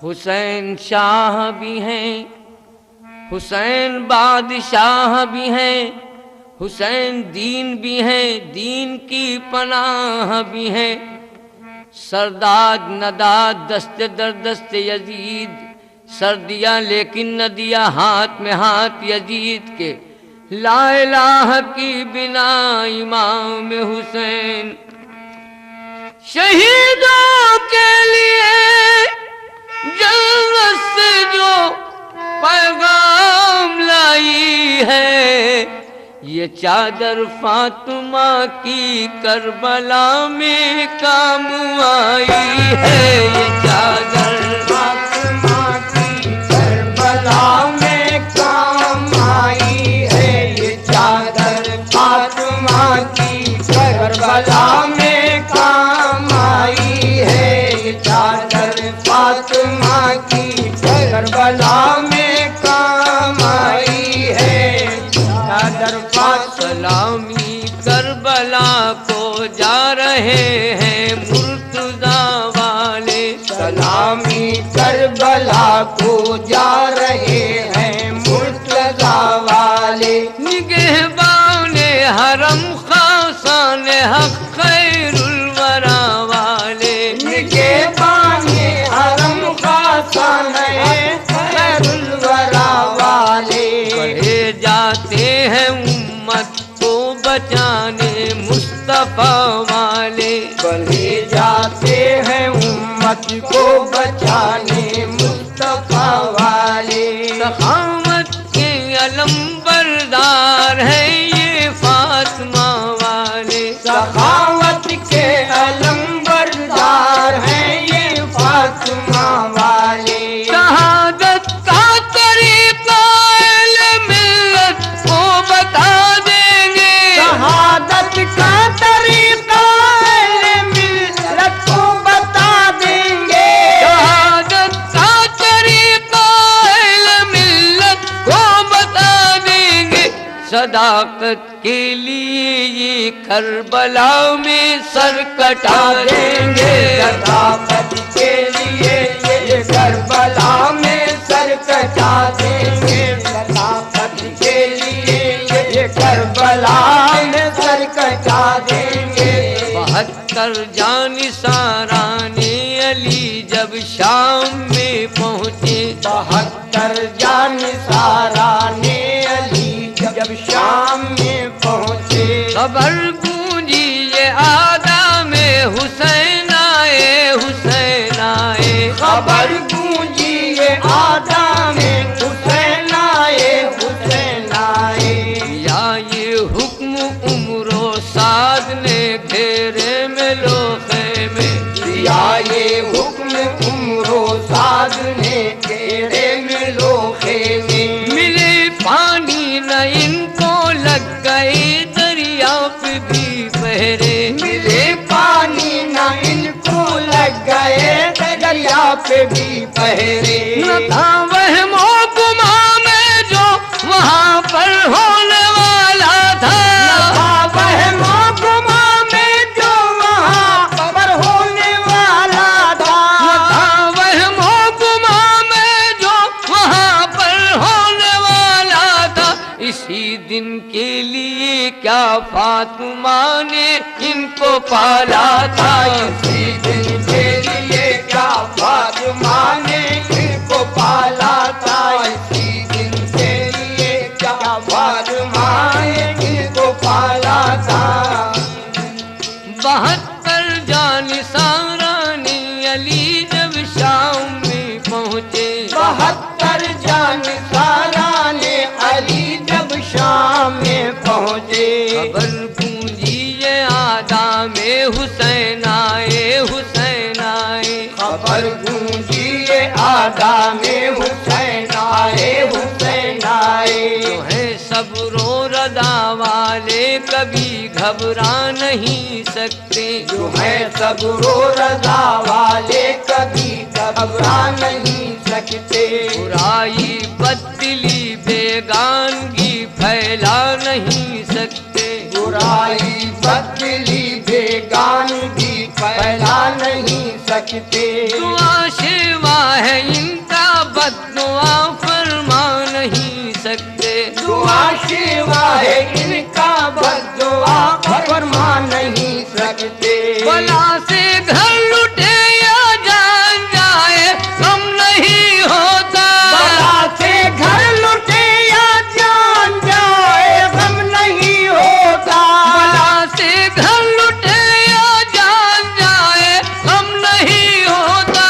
हुसैन शाह भी हैं, हुसैन बादशाह भी हैं, हुसैन दीन भी हैं, दीन की पनाह भी हैं। सरदाद नदाद दस्ते दर दस्ते यजीद, सर दिया लेकिन न दिया हाथ में हाथ यजीद के। ला इलाहा की बिना इमाम हुसैन शहीदों के लिए जन्नत से जो पैगाम लाई है, ये चादर फातिमा की करबला में काम आई है। ये चादर फातिमा की करबला में काम आई है। ये चादर फातिमा की करबला में काम आई है। ये चादर फातिमा की करबला में काम आई है। चादर सलामी करबला को जा रहे हैं मुर्तजा वाले। सलामी करबला को जा रहे हैं मुर्तजा वाले। निगहबाने हरम खासाने हक खैरुल वरा वाले। निगहबाने हरम खासाने खैरुल वरा वाले। बढ़े जाते हैं उम्मत को बचाने मुस्तफा वाले। बढ़े जाते हैं उम्मत को बचाने मुस्तफा वाले। सखावत के अलम बरदार है ये फातिमा वाले। सखावत के अलम बरदार हैं ये फातिमा वाले। शहादत का तरीका मिल्लत को बता देंगे। शहादत का तरीका मिल्लत को बता देंगे। शहादत का तरीका मिल्लत को बता देंगे। सदाकत के लिए ये करबला में सर कटा देंगे। सदाकत के लिए ये करबला में सर कटा देंगे। सदाकत के लिए ये करबला में सर कटा देंगे। 72 जानिसाराने अली जब शाम में पहुँचे। 72 जानिसाराने अली जब शाम में पहुँचे। खबर गूंजी ये आदा में हुसैन आए, हुसैन आए। खबर गूंजी ये आदा में हुसैन आए, हुसैन आए। या ये हुक्म उम्रो साद ने घेरे में लोखे में। दिया ये हुक्म उम्रो साद ने घेरे में लोखे में। मिले पानी न इनको लग गए दरिया पे भी पहरे। मिले पानी न इनको लग गए दरिया पे भी पहरे। न था वहमो गुमा में जो वहाँ पर होने वाला था। न था वहमो गुमा में जो वहाँ पर होने वाला था। न था वहमो गुमा में जो वहाँ पर होने वाला था। इसी दिन के लिए क्या फातिमा ने इनको पाला था। इसी दिन के लिए क्या फातिमा ने इनको पाला था। इसी दिन के लिए क्या फातिमा ने इनको पाला था। 72 जानिसाराने अली जब शाम में पहुँचे। 72 जानिसाराने अली जब शाम में पहुँचे। खबर गूंजी ये आदा में हुसैन आए, हुसैन आए। खबर गूंजी ये आदा में हुसैन आए, हुसैन आए। जो है सब्रो रदा वाले कभी घबरा नहीं सकते। जो है सब्रो रजा वाले कभी घबरा नहीं सकते। बुराई बदली बेगानगी फैला नहीं सकते। बुराई बदली बेगानगी फैला नहीं सकते। दुआ सेवा है इनका, बद्दुआ फरमा नहीं सकते। दुआ सेवा है इनका, बद्दुआ फरमा नहीं सकते। बला से घर लुटे या जान जाए गम नहीं होता। बला से घर लुटे या जान जाए गम नहीं होता। बला से घर लुटे या जान जाए गम नहीं होता।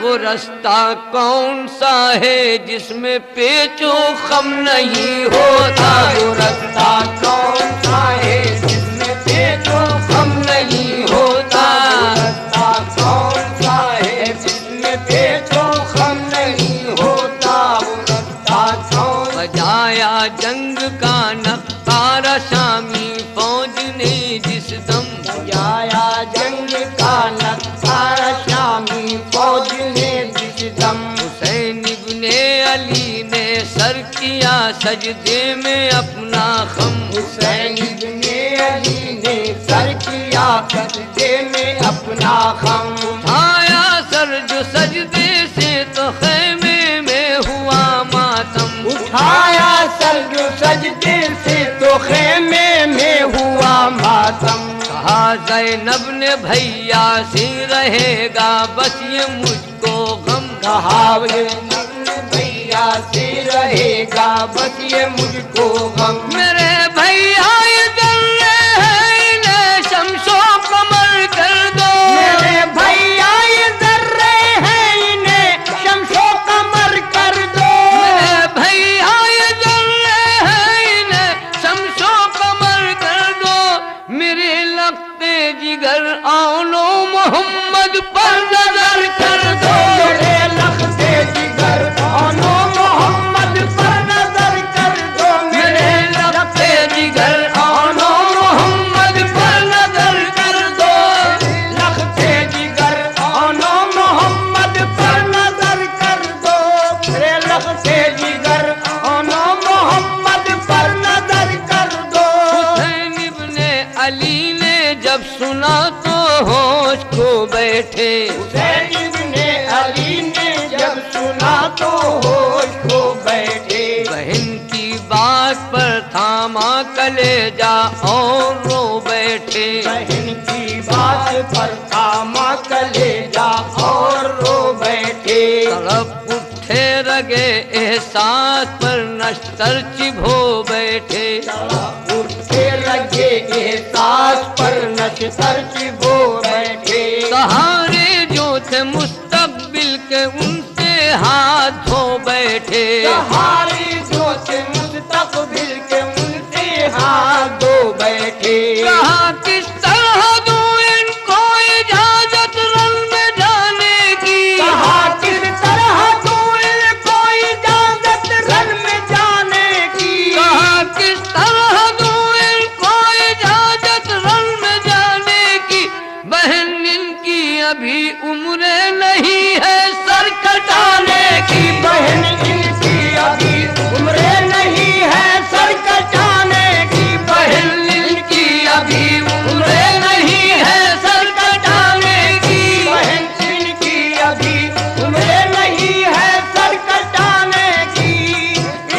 वो रास्ता कौन सा है जिसमें पेचो खम नहीं होता। वो रास्ता कौन सा है जिसमें पेचो खम नहीं होता। वो रास्ता कौन सा है जिसमें पेचो खम नहीं होता। वो रास्ता कौन बजाया जंग का नक्कारा शामी फौज ने जिस दम। बजाया जंग का नक्कारा शामी फौज ने जिस दम। हुसैन इब्ने अली ने सर किया सजदे में अपना खम। हुसैन इब्ने अली ने सर किया सजदे में अपना खम। उठाया सर जो सजदे से तो खैमे में हुआ मातम। उठाया सर जो सजदे से तो खेमे में हुआ मातम। कहा ज़ैनब ने भैया से रहेगा बस ये मुझको गम। कहा भैया से रहेगा बस ये मुझको गम। मेरे भैया ये दर्रे हैं इन्हें शमशो कमर कर दो। मेरे भैया ये दर्रे हैं इन्हें शमशो कमर कर दो। मेरे भैया ये दर्रे हैं इन्हें शमशो कमर कर दो। मेरे लगते जिगर आनो मोहम्मद पर नजर कर दो। मेरे लगते जिगर आनो मोहम्मद पर नजर कर दो। मेरे लगते जिगर आनो मोहम्मद पर नजर कर दो। लगते जिगर आनो मोहम्मद पर नजर कर दो। मेरे लगते जिगर आनो मोहम्मद पर नजर कर दो। हुसैन इब्ने अली ने जब सुना तो होश खो बैठे। हुसैन इब्ने अली ने जब सुना तो होश खो बैठे। बहन की बात पर थामा कलेजा और रो बैठे। बहन की बात पर थामा कलेजा और रो बैठे। तड़प उठे रगे एहसास पर नश्तर चिभो बैठे। उठे लगे एहसास पर नश्तर चिभो बैठे। सहारे जो थे मुस्तकबिल के उनसे हाथ धो बैठे। सहारे जो थे मुस्तकबिल के उनसे हाथ धो बैठे। कहा किस तरह दूं इनको इजाजत रन में जाने की। कहा किस तरह दूं इनको इजाजत रन में जाने की। कहा किस तरह दूं इनको इजाजत रन में जाने की। बहन इनकी अभी उम्र नहीं है सर कटाने की। बहन इनकी अभी उम्र नहीं है सर कटाने की। बहन इनकी अभी उम्र नहीं है सर कटाने की। बहन इनकी अभी उम्र नहीं है सर कटाने की।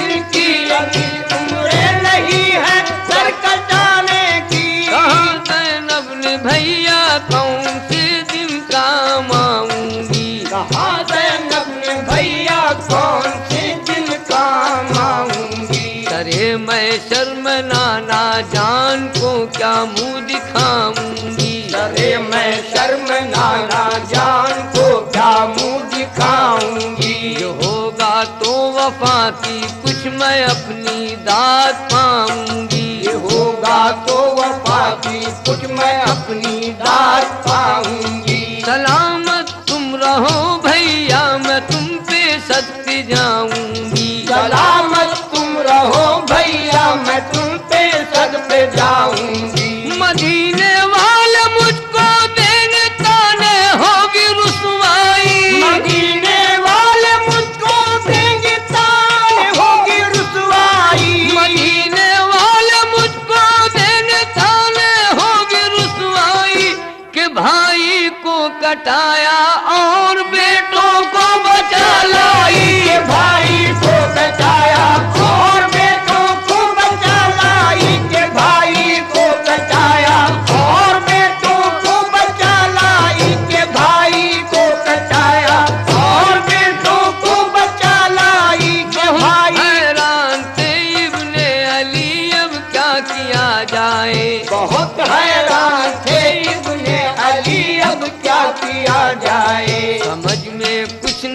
इनकी अभी उम्र नहीं है सर कटाने की। कहा ज़ैनब ने भैया कौन से दिन काम आऊंगी। कहा ज़ैनब ने भैया कौन से दिन काम आऊंगी। करे मैं शर्म नाना जान को क्या मुंह दिखाऊंगी। अरे मैं शर्म नाना जान को क्या मुंह दिखाऊंगी। जो होगा तो वफा की कुछ मैं अपनी दाद पाऊंगी। ये होगा तो वफा की कुछ मैं अपनी दाद पाऊंगी। सलामत तुम रहो भैया मैं तुम पे सदके जाऊंगी। सलामत तुम रहो भैया मैं तुम पे सद पे जाऊंगी। मदीने वाले मुझको देंगे ताने होगी रुसवाई। मदीने वाले मुझको देंगे ताने होगी रुसवाई।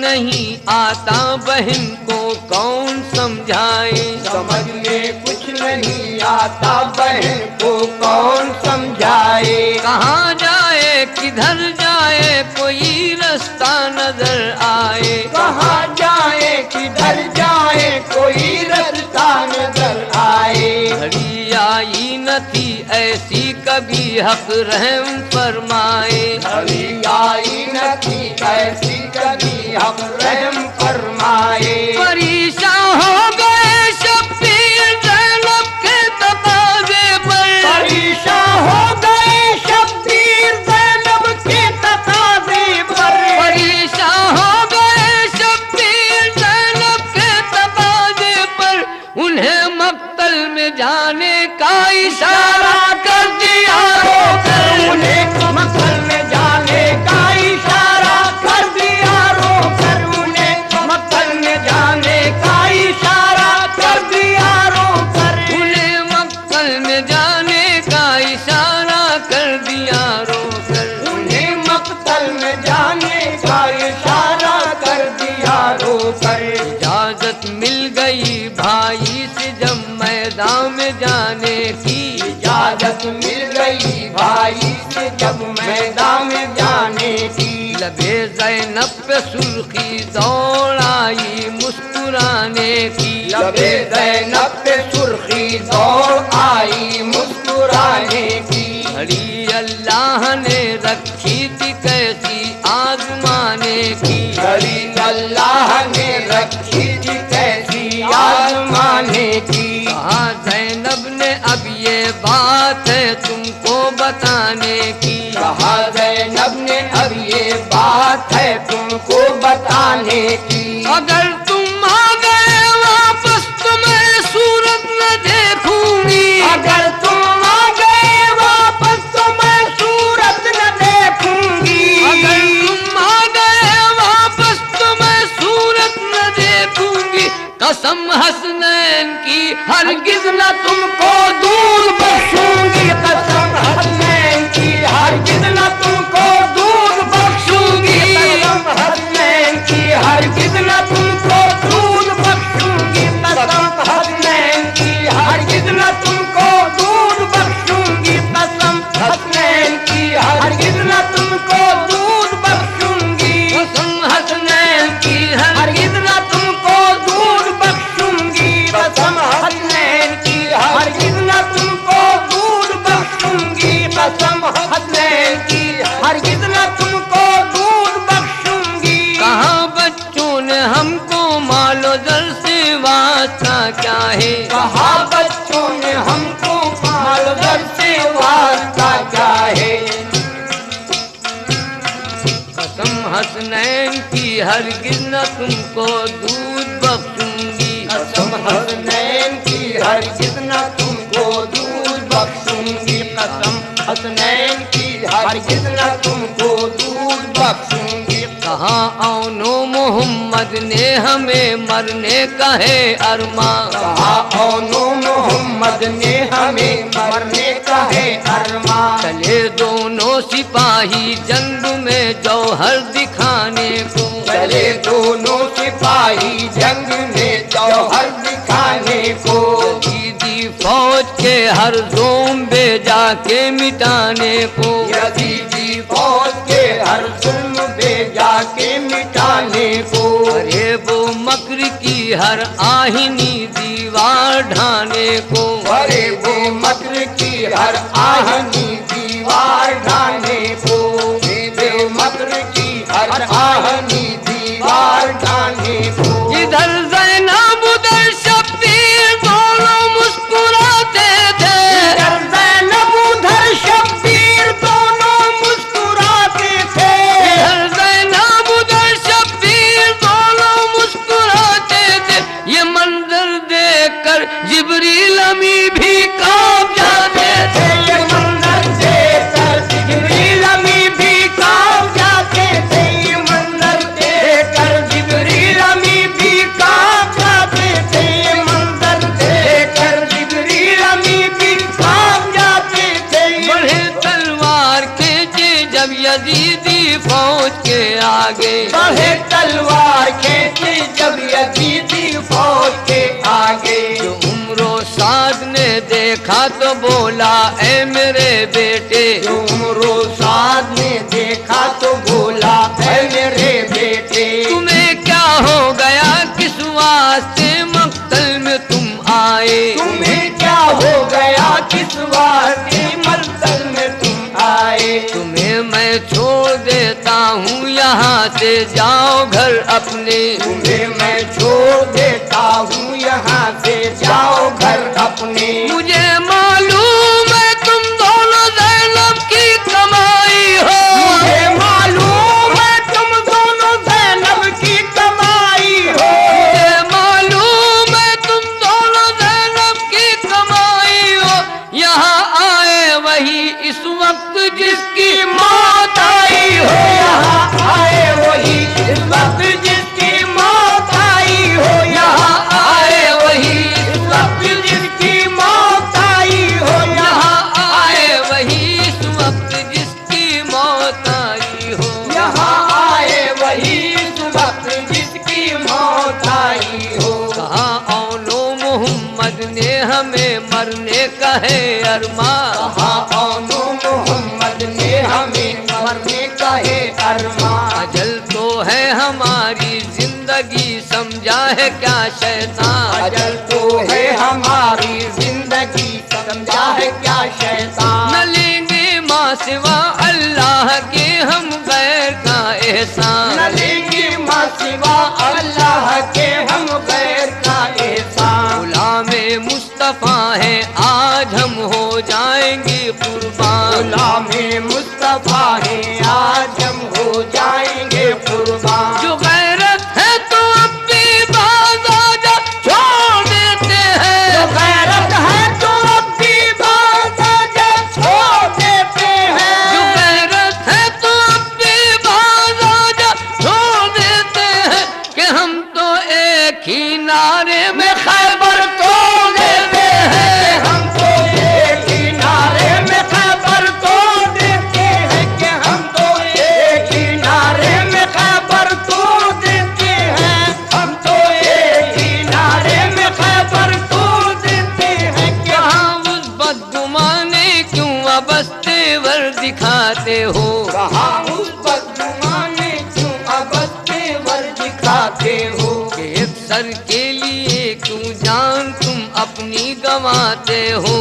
नहीं आता बहन को कौन समझाए। समझ में कुछ नहीं आता बहन को कौन समझाए। कहाँ जाए किधर जाए कोई रास्ता नजर आए। कहाँ जाए किधर जाए कोई रास्ता नजर आए। घड़ी आई न थी ऐसी कभी हक रहम फरमाए। घड़ी आई न थी ऐसी कभी हक रहम फरमाए। परेशान हो गए शब्बीर ज़ैनब के तकाज़े पर। परेशान हो गए शब्बीर ज़ैनब के तकाज़े पर। परेशान हो गए शब्बीर ज़ैनब के तकाज़े पर। उन्हें मक्तल में जाने का इशारा कर दिया रोकर। उन्हें मक्तल में जाने का इशारा कर दिया रोकर। उन्हें मक्तल में जाने का इशारा कर दिया रोकर। उन्हें मक्तल में जाने का इशारा कर दिया रोकर। उन्हें मक्तल में जाने का इशारा कर दिया रोकर। इजाजत मिल गई भाई से जब मैदान में जाने की। इजाजत मिल गई भाई से जब मैदान में जाने की। लबे ज़ैनब पे सुर्खी दौड़ आई मुस्कुराने की। लबे ज़ैनब पे सुर्खी दौड़ आई मुस्कुराने की। घड़ी अल्लाह ने रखी थी कैसी आजमाने की। घड़ी अल्लाह ने रखी थी कैसी आजमाने की। कहा ज़ैनब ने अब ये बात है तुमको बताने की। कहा ज़ैनब ने अब ये बात है तुमको बताने की। अगर तुम आ गए वापस तो मैं सूरत न देखूंगी। अगर तुम आ गए वापस तो मैं सूरत न देखूंगी। अगर तुम आ गए वापस तो मैं सूरत न देखूंगी। कसम हसनैन की हरगिज़ न तुमको दूर बख्शूंगी। कसम हसनैन की हरगिज़ न तुमको दूर बख्शूंगी। कसम हसनैन की हरगिज़ न तुमको दूर बख्शूंगी। कसम हसनैन की हरगिज़ न तुमको दूर बख्शूंगी। कसम हसनैन की हरगिज़ न तुमको दूर बख्शूंगी। कसम हसनैन की हरगिज़ न तुमको दूर बख्शूंगी। कसम हसनैन की हरगिज़ न तुमको दूर बख्शूंगी। कसम हसनैन की हरगिज़ न तुमको दूर बख्शूंगी। कहाँ बच्चों ने हमको मालो दर से वास्ता क्या है। कहा बच्चों ने हमको माल दर से वास्ता क्या है। कसम हसनैन की हरगिज़ न तुमको दूध बख्शूंगी। कसम हसनैन की हरगिज़ न तुमको दूर बख्शूंगी। कसम हसनैन की हरगिज़ न तुमको दूर बख्शूंगी। कहाँ औनो मोहम्मद ने हमें मरने का है अरमा। कहा औनो मोहम्मद ने हमें मरने का है अरमा। चले दोनों सिपाही जंग में जौहर दिखाने को। चले दोनों सिपाही जंग में जौहर दिखाने को। यजीदी फौज के हर जोम भेजा के मिटाने को। यजीदी फौज के हर जुल्म भेजा के मिटाने को। अरे वो मक्र की हर आहिनी दीवार ढाने को। अरे वो मक्र की हर आहनी दीवार ढाने को। वे मक्र की हर आहनी दीवार ढाने को। इधर ज़ैनब उधर शब्बीर दोनों मुस्कुराते थे। इधर ज़ैनब उधर शब्बीर दोनों मुस्कुराते थे। इधर ज़ैनब उधर शब्बीर दोनों मुस्कुराते थे। ये मंजर देखकर जिब्रील अमी भी कांप जाते थे। ये मंजर देखकर जिब्रील अमी भी कांप जाते थे। ये मंजर देखकर जिब्रील अमी भी कांप जाते थे। ये मंजर देखकर जिब्रील अमी भी कांप जाते थे। बढ़े तलवार खींचे जब यजीदी फौज के आगे। बढ़े तलवार तलवार खींची जब यजीदी फौज के आगे। जो उम्रो साद ने देखा तो बोला ऐ मेरे बेटे, जो उम्रो साद ने देखा तो बोला ऐ मेरे बेटे, तुम्हें क्या हो गया, किस वास्ते मक्तल में तुम आए। तुम्हें क्या हो गया, किस वास्ते मक्तल में तुम आए। तुम्हें मैं छोड़ देता हूँ यहाँ से, जाओ घर अपने। तुम्हें मैं छोड़ देता हूँ यहाँ से, जाओ घर अपने। मुझे मालूम है तुम दोनों ज़ैनब की कमाई हो। मुझे मालूम है तुम दोनों ज़ैनब की कमाई हो। मुझे मालूम है तुम दोनों ज़ैनब की कमाई हो। यहाँ आए वही इस वक्त जिसकी मौत आई हो। यहाँ आए वही इस वक्त जिसकी मौत आई हो। यहाँ आए वही इस वक्त जिसकी मौत आई हो। यहाँ आए वही इस वक्त जिसकी मौत आई हो। यहाँ आए वही इस वक्त जिसकी मौत आई हो। कहा औलो मोहम्मद ने हमें मरने का है अरमा। कहा औनो मोहम्मद ने हमें मरने का है अरमा। अजल तो है हमारी जिंदगी, समझा है क्या शैतान। अजल तो है हमारी जिंदगी, समझा है क्या शैतान। न लेंगे माँ सिवा अल्लाह के हम गैर का एहसान। न लेंगे माँ सिवा अल्लाह के हम गैर का एहसान। गुलामे मुस्तफा है आज हम हो जाएंगे कुर्बान। गुलामे मुस्तफा है आज हम हो जाएंगे कुर्बान। जो गैरत है तो अपनी बात आजा छोड़ देते हैं। जो गैरत है तो अपनी बात आजा छोड़ देते हैं। जो गैरत है तो अपनी बात आजा छोड़ देते हैं कि हम तो एक ही नारे में खैबर तोड़ देते हैं। हम तो एक ही नारे में खैबर तोड़ देते हैं कि हम तो एक ही नारे में खैबर तोड़ देते हैं। हम तो एक ही नारे में खैबर तोड़ देते हैं कि कहाँ उस बदगुमाने क्यों अबस तेवर दिखाते हो। कहा उस बदगुमाने क्यों अबस तेवर दिखाते हो। कि एक सर के लिए क्यों जान तुम अपनी गंवाते हो।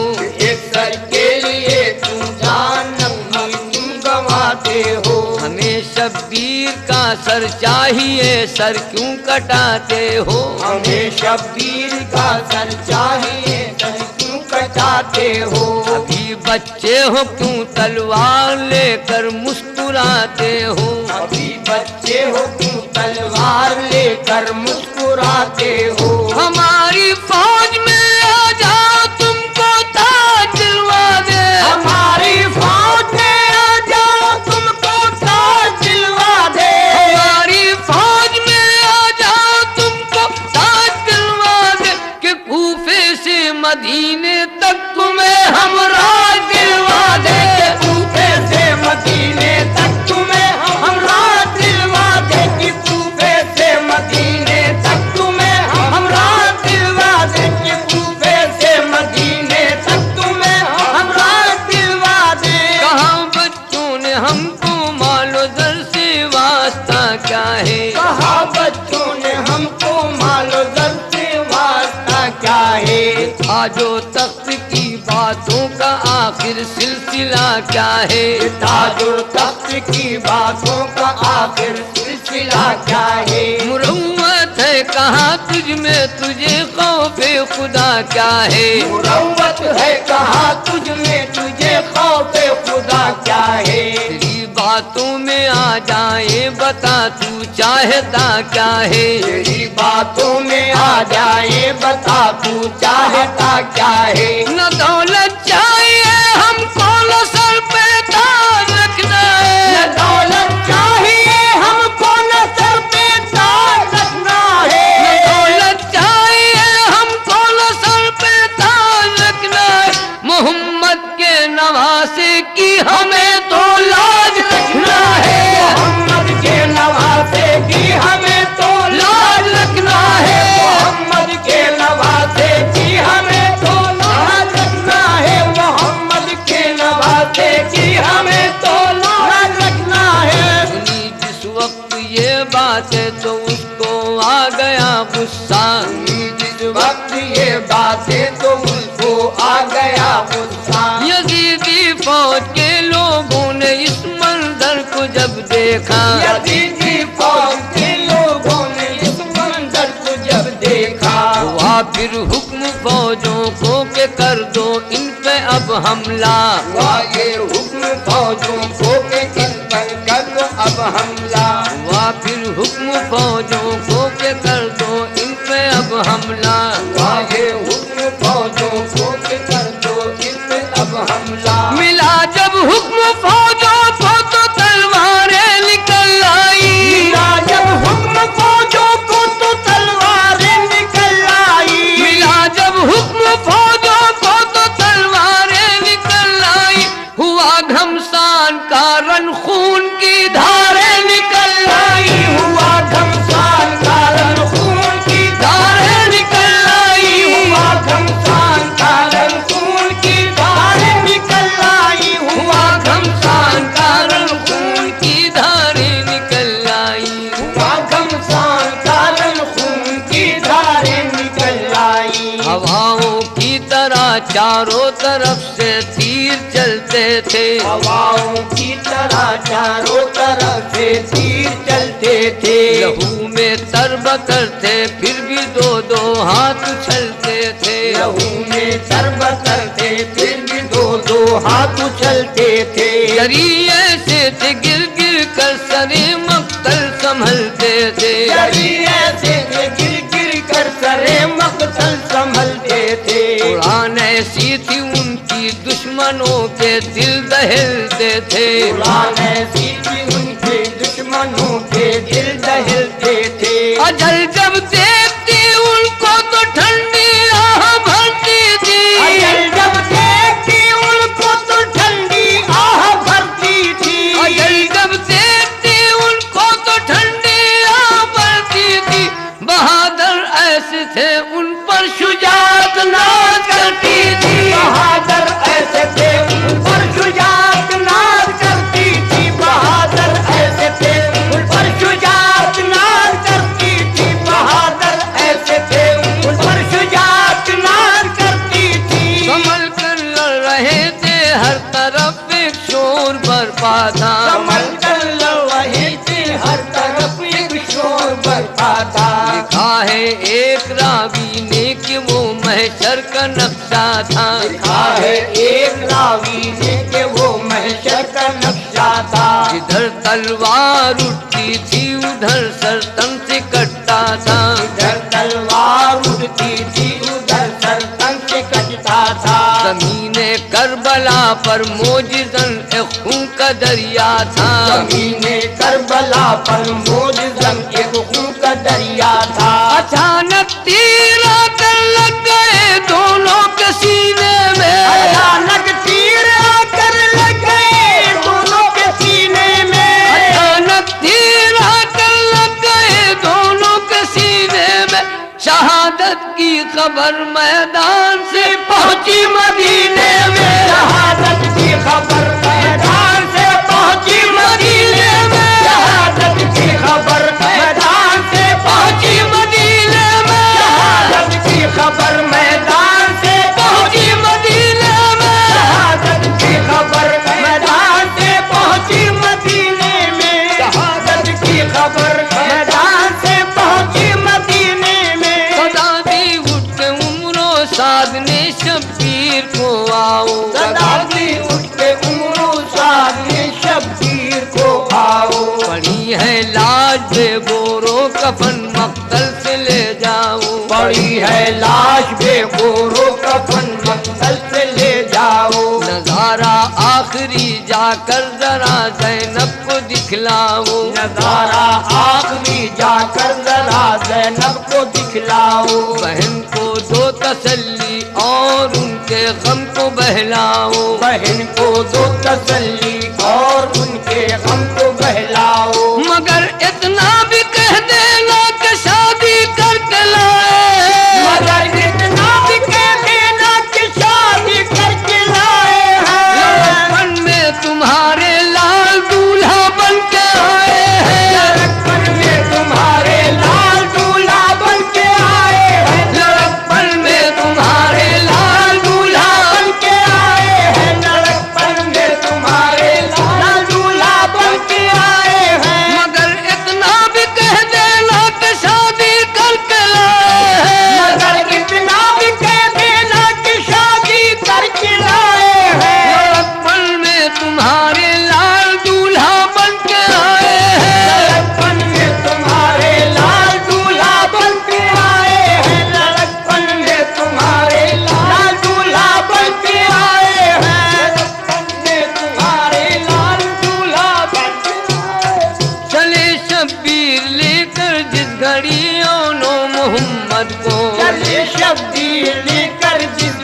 एक सर के लिए तुम जान अपनी तुम गंवाते हो। हमें शब्बीर का सर चाहिए, सर क्यों कटाते हो। हमें शब्बीर का सर चाहिए, सर क्यों कटाते हो। अभी बच्चे हो क्यों तलवार लेकर मुस्कुराते हो। अभी बच्चे हो क्यों तलवार लेकर मुस्कुराते हो। हमारी फौज में आ जाओ तुमको ताज दिलवा दे। हमारी फौज में आ जाओ तुमको ताज दिलवा दे। हमारी फौज में आ जाओ तुमको ताज दिलवा दे। कि कूफे से मदीने तक तुम्हें हम राज दिलवा दे। कूफे से मदीने तक तुम्हें हम राज दिलवा दे। कि कूफे से मदीने तक तुम्हें हम राज दिलवा दे। कि कूफे से मदीने तक तुम्हें हम राज दिलवा दे। कहाँ बच्चों ने हमको मालो दर से वास्ता क्या है। कहा बच्चों ने हमको मालो दर से वास्ता क्या है। ताजो तख्त की बातों का आखिर सिलसिला क्या है। ताजो तख्त की बातों का आखिर सिलसिला क्या है। मुरव्वत है कहाँ तुझ में, तुझे खौफे खुदा क्या है। मुरव्वत है कहा तुझ में, तुझे खौफे खुदा क्या है। तेरी बातों में आ जाए बता तू चाहता क्या है। तेरी बातों में आ जाए बता तू चाहता क्या है। न दौलत चाहिए हमको न सर पे ताज रखना है। न दौलत चाहिए हमको न सर पे ताज रखना है। न दौलत चाहिए हमको न सर पे ताज रखना है। मोहम्मद के नवासे की हमें तो लाज रखना है। मोहम्मद के नवासे की हमें तो ये बातें तो उनको आ गया गुस्सा। यजीदी फौज के लोगों ने इस मंजर को जब देखा, यजीदी फौज के लोगों ने इस मंजर को जब देखा, हुआ फिर हुक्म फौजों को के कर दो इन पे अब हमला। हुआ ये हुक्म फौजों को के इन पर कर दो अब हमला। हुआ फिर हुक्म फौजों को के कर दो इन पे अब हमला। हुआ ये हुक्म फौजों को के कर दो इन पे अब हमला। मिला जब हुक्म फौजों को तो तलवारें निकल आई। मिला जब हुक्म फौजों को तो तलवारें निकल आई। मिला जब हुक्म फौजों को तो तलवारें निकल आई। हुआ घमसान का रन खून की धारें निकल आई। हुआ घमसान का रन खून की धारें निकल आई। हुआ घमसान का रन खून की धारें निकल आई। हुआ घमसान का रन खून की धारें निकल आई। हुआ घमसान का रन खून की धारें निकल आई। हवाओं की तरह चारों तरफ से तीर चलते थे। हवाओं की तरह चारों तरफ से तीर चलते थे। लहू में तरबतर थे फिर भी दो दो हाथ उछलते थे। लहू में तरबतर थे फिर भी दो दो हाथ उछलते थे। जरिए से थे गिर गिर कर सरे मक्तल संभलते थे। जरिए से गिर गिर कर सरे मक्तल संभलते थे। उड़ान ऐसी थी उनकी दुश्मनों के दिल दहलते थे। उड़ान ऐसी थी उनके दुश्मनों के दिल दहलते थे। अजल जब देखती उनको तो ठंडी आह भरती थी। अजल जब देखती उनको तो ठंडी आह भरती थी। अजल जब देखती उनको तो ठंडी आह भरती थी। बहादुर ऐसे थे उन पर शुजाअत नाज करती थी। बहादुर ऐसे थे उन पर शुजाअत नाज करती थी। बहादुर ऐसे थे उन पर शुजाअत नाज करती थी। बहादुर ऐसे थे उन पर शुजाअत नाज करती थी। संभल कर लड़ रहे थे हर तरफ एक शोर बरपा था। संभल कर लड़ रहे थे हर तरफ एक शोर बरपा था। लिखा है एक रावी ने कि वो महशर का नक्शा था। लिखा है एक रावी ने कि वो महशर का नक्शा था। जिधर तलवार उठती थी उधर सरतन से कटता था। इधर तलवार उड़ती थी उधर सरतन से कटता था। ज़मीने करबला पर मोजिज़न एक खून का दरिया था। ज़मीने करबला पर मोजिज़न एक खून का दरिया था। अचानक तीर आकर लग गए दोनों के सीने में। अचानक तीर आकर लग गए दोनों के सीने में। अचानक तीर आकर लग गए दोनों के सीने में। शहादत की खबर मैदान से पहुंची मदीने में। शहादत की खबर मैदान से पहुंची मदीने में। शहादत की खबर मैदान से पहुंची मदीने में। शहादत की खबर मैदान से पहुंची मदीने में। शहादत की खबर मैदान से पहुंची मदीने में। शहादत की खबर मैदान से पहुंची मदीने में। सदा दी उठ के उम्रो साद ने शब्बीर को आओ। सदा दी उठ के उम्रो साद ने शब्बीर को आओ। पड़ी है लाज बेगोरो कफन मक्तल से ले जाओ। पड़ी है लाश बेगोरो कफन मक्तल से ले जाओ। नजारा आखिरी जाकर जरा ज़ैनब को दिखलाओ। नजारा आखिरी जाकर जरा ज़ैनब को दिखलाओ। बहन को दो तसल्ली और उनके गम को बहलाओ। बहन को दो तसल्ली और उनके गम को बहलाओ। मगर इतना भी कह देना कि शादी करके लाए। मगर इतना भी कह देना कि शादी करके लाए हैं। लड़कपन में तुम्हारे लाल दूल्हा बन के आए हैं। लड़कपन में तुम्हारे लाल दूल्हा बन के आए हैं। लड़कपन में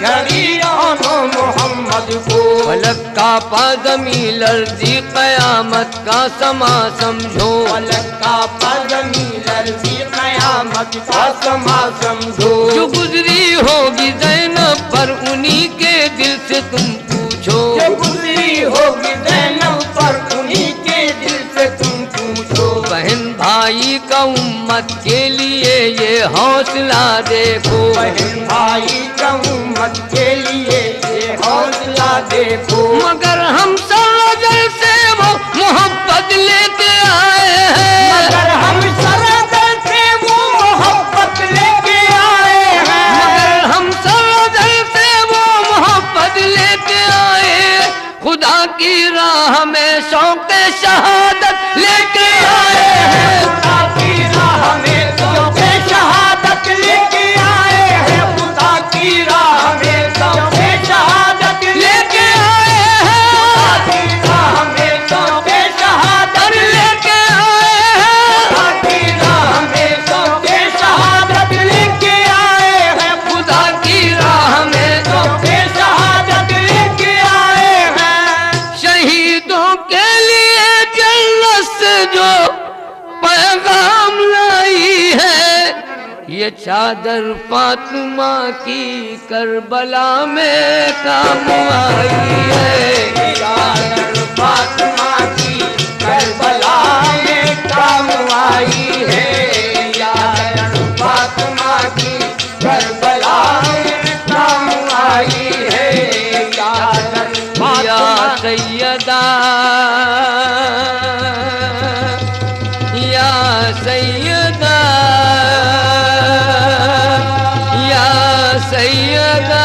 घड़ी आनो मोहम्मद को। फलक का पादमी लर्जी कयामत का समा समझो। फलक का पादमी लर्जी कयामत का समा समझो। जो गुजरी होगी ज़ैनब पर उन्हीं के दिल से तुम पूछो। जो गुजरी होगी ज़ैनब पर उन्हीं के दिल से तुम पूछो। बहन भाई का उम्मत के लिए ये हौसला देखो। बहन भाई का उम्मत के लिए ये हौसला देखो। मगर हम सरजल से वो मोहब्बत लेके आए हैं। मगर हम सरजल से वो मोहब्बत लेके आए हैं। मगर हम सरजल से वो मोहब्बत लेके आए। खुदा की राह में शौक़ शहादत लेके आए हैं। खुदा की राह में शौक़ शहादत लेके आए हैं। खुदा की राह में शौक़ शहादत लेके आए हैं। खुदा की राह में शौक़ शहादत लेके आए हैं। खुदा की राह में शौक़ शहादत लेके आए हैं। खुदा की राह में शौक़ शहादत लेके आए हैं। शहीदों के लिए जन्नत से जो पैगाम लाई है। ये चादर फातिमा की करबला में काम आई है। चादर फातिमा की करबला में काम आई है। चादर फातिमा की करबला में काम आई है। चादर या फातिमा सैयदा या सैयदा या सैयदा